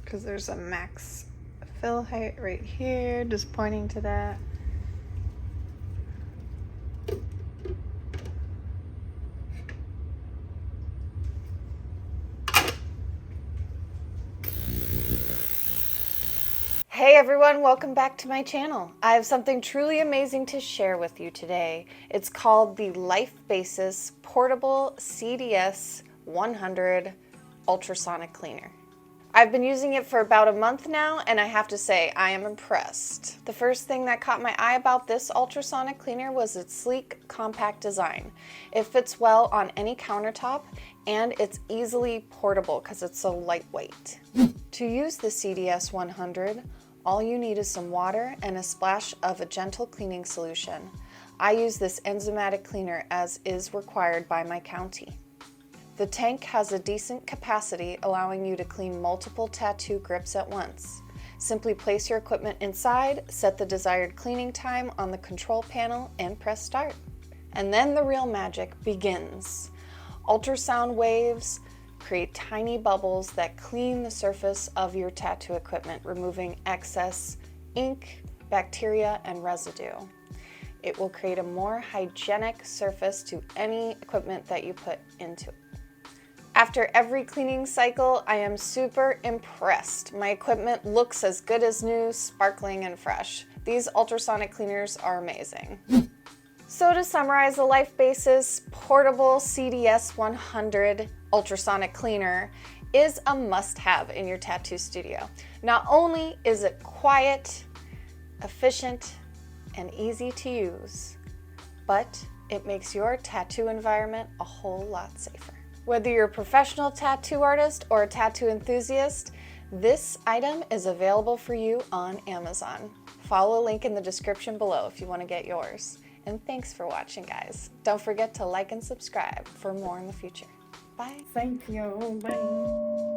Because there's a max fill height right here, just pointing to that. Hey everyone, welcome back to my channel. I have something truly amazing to share with you today. It's called the Life Basis Portable CDS 100 Ultrasonic Cleaner. I've been using it for about a month now, and I have to say, I am impressed. The first thing that caught my eye about this ultrasonic cleaner was its sleek, compact design. It fits well on any countertop, and it's easily portable because it's so lightweight. To use the CDS 100, all you need is some water and a splash of a gentle cleaning solution. I use this enzymatic cleaner as is required by my county. The tank has a decent capacity, allowing you to clean multiple tattoo grips at once. Simply place your equipment inside, set the desired cleaning time on the control panel, and press start. And then the real magic begins. Ultrasound waves create tiny bubbles that clean the surface of your tattoo equipment, removing excess ink, bacteria, and residue. It will create a more hygienic surface to any equipment that you put into it. After every cleaning cycle, I am super impressed. My equipment looks as good as new, sparkling and fresh. These ultrasonic cleaners are amazing. So to summarize, the Life Basis Portable CDS 100 Ultrasonic Cleaner is a must-have in your tattoo studio. Not only is it quiet, efficient, and easy to use, but it makes your tattoo environment a whole lot safer. Whether you're a professional tattoo artist or a tattoo enthusiast, this item is available for you on Amazon. Follow a link in the description below if you want to get yours. And thanks for watching, guys. Don't forget to like and subscribe for more in the future. Bye. Thank you. Bye.